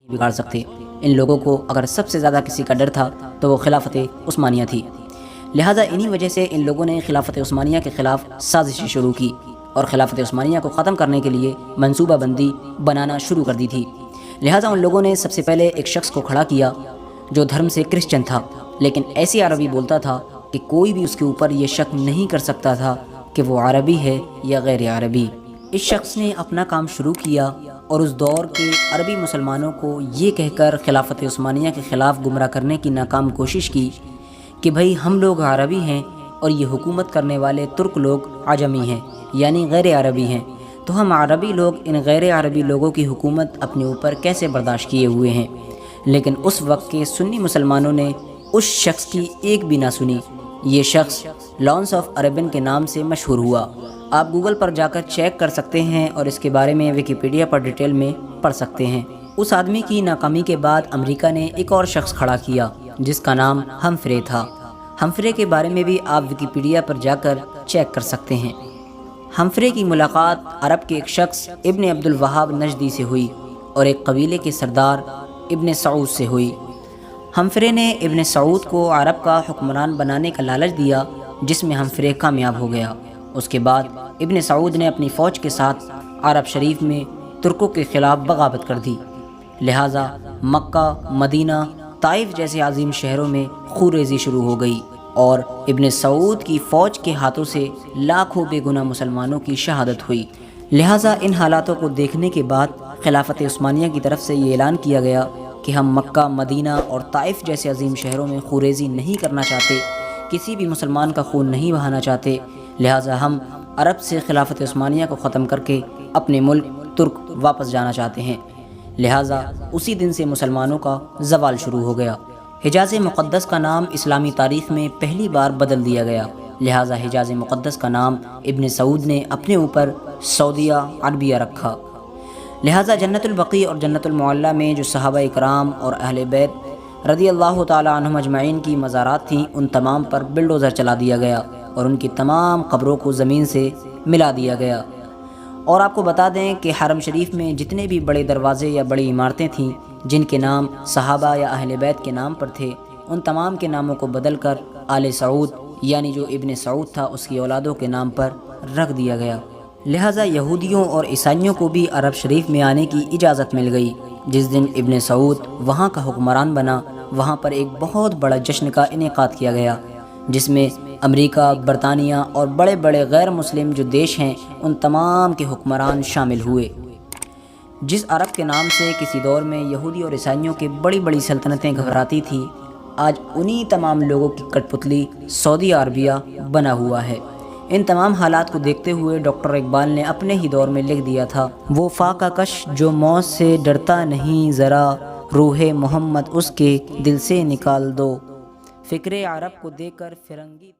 بگاڑ سکتے۔ ان لوگوں کو اگر سب سے زیادہ کسی کا ڈر تھا تو وہ خلافت عثمانیہ تھی، لہٰذا انہی وجہ سے ان لوگوں نے خلافت عثمانیہ کے خلاف سازشیں شروع کی اور خلافت عثمانیہ کو ختم کرنے کے لیے منصوبہ بندی بنانا شروع کر دی تھی۔ لہٰذا ان لوگوں نے سب سے پہلے ایک شخص کو کھڑا کیا جو دھرم سے کرسچن تھا، لیکن ایسی عربی بولتا تھا کہ کوئی بھی اس کے اوپر یہ شک نہیں کر سکتا تھا کہ وہ عربی ہے یا غیر عربی۔ اس شخص نے اپنا کام شروع کیا اور اس دور کے عربی مسلمانوں کو یہ کہہ کر خلافت عثمانیہ کے خلاف گمراہ کرنے کی ناکام کوشش کی کہ بھئی ہم لوگ عربی ہیں اور یہ حکومت کرنے والے ترک لوگ عجمی ہیں یعنی غیر عربی ہیں، تو ہم عربی لوگ ان غیر عربی لوگوں کی حکومت اپنے اوپر کیسے برداشت کیے ہوئے ہیں۔ لیکن اس وقت کے سنی مسلمانوں نے اس شخص کی ایک بھی نہ سنی۔ یہ شخص لانس آف عربن کے نام سے مشہور ہوا۔ آپ گوگل پر جا کر چیک کر سکتے ہیں اور اس کے بارے میں ویکیپیڈیا پر ڈیٹیل میں پڑھ سکتے ہیں۔ اس آدمی کی ناکامی کے بعد امریکہ نے ایک اور شخص کھڑا کیا جس کا نام ہمفرے تھا۔ ہمفرے کے بارے میں بھی آپ ویکیپیڈیا پر جا کر چیک کر سکتے ہیں۔ ہمفرے کی ملاقات عرب کے ایک شخص ابن عبد الوہاب نجدی سے ہوئی اور ایک قبیلے کے سردار ابن سعود سے ہوئی۔ ہمفرے نے ابن سعود کو عرب کا حکمران بنانے کا لالچ دیا جس میں ہمفرے کامیاب ہو گیا۔ اس کے بعد ابن سعود نے اپنی فوج کے ساتھ عرب شریف میں ترکوں کے خلاف بغاوت کر دی، لہٰذا مکہ، مدینہ، طائف جیسے عظیم شہروں میں خونریزی شروع ہو گئی اور ابن سعود کی فوج کے ہاتھوں سے لاکھوں بے گناہ مسلمانوں کی شہادت ہوئی۔ لہٰذا ان حالاتوں کو دیکھنے کے بعد خلافت عثمانیہ کی طرف سے یہ اعلان کیا گیا کہ ہم مکہ، مدینہ اور طائف جیسے عظیم شہروں میں خونریزی نہیں کرنا چاہتے، کسی بھی مسلمان کا خون نہیں بہانا چاہتے، لہٰذا ہم عرب سے خلافت عثمانیہ کو ختم کر کے اپنے ملک ترک واپس جانا چاہتے ہیں۔ لہٰذا اسی دن سے مسلمانوں کا زوال شروع ہو گیا۔ حجاز مقدس کا نام اسلامی تاریخ میں پہلی بار بدل دیا گیا، لہٰذا حجاز مقدس کا نام ابن سعود نے اپنے اوپر سعودیہ عربیہ رکھا۔ لہٰذا جنت البقیع اور جنت المعلیٰ میں جو صحابہ اکرام اور اہل بیت رضی اللہ تعالی عنہم اجمعین کی مزارات تھیں، ان تمام پر بلڈوزر چلا دیا گیا اور ان کی تمام قبروں کو زمین سے ملا دیا گیا۔ اور آپ کو بتا دیں کہ حرم شریف میں جتنے بھی بڑے دروازے یا بڑی عمارتیں تھیں جن کے نام صحابہ یا اہل بیت کے نام پر تھے، ان تمام کے ناموں کو بدل کر آل سعود یعنی جو ابن سعود تھا اس کی اولادوں کے نام پر رکھ دیا گیا۔ لہٰذا یہودیوں اور عیسائیوں کو بھی عرب شریف میں آنے کی اجازت مل گئی۔ جس دن ابن سعود وہاں کا حکمران بنا، وہاں پر ایک بہت بڑا جشن کا انعقاد کیا گیا جس میں امریکہ، برطانیہ اور بڑے بڑے غیر مسلم جو دیش ہیں ان تمام کے حکمران شامل ہوئے۔ جس عرب کے نام سے کسی دور میں یہودی اور عیسائیوں کے بڑی بڑی سلطنتیں گھبراتی تھیں، آج انہی تمام لوگوں کی کٹ پتلی سعودی عربیہ بنا ہوا ہے۔ ان تمام حالات کو دیکھتے ہوئے ڈاکٹر اقبال نے اپنے ہی دور میں لکھ دیا تھا، وہ فاقہ کش جو موت سے ڈرتا نہیں ذرا، روح محمد اس کے دل سے نکال دو، فکر عرب کو دے کر فرنگی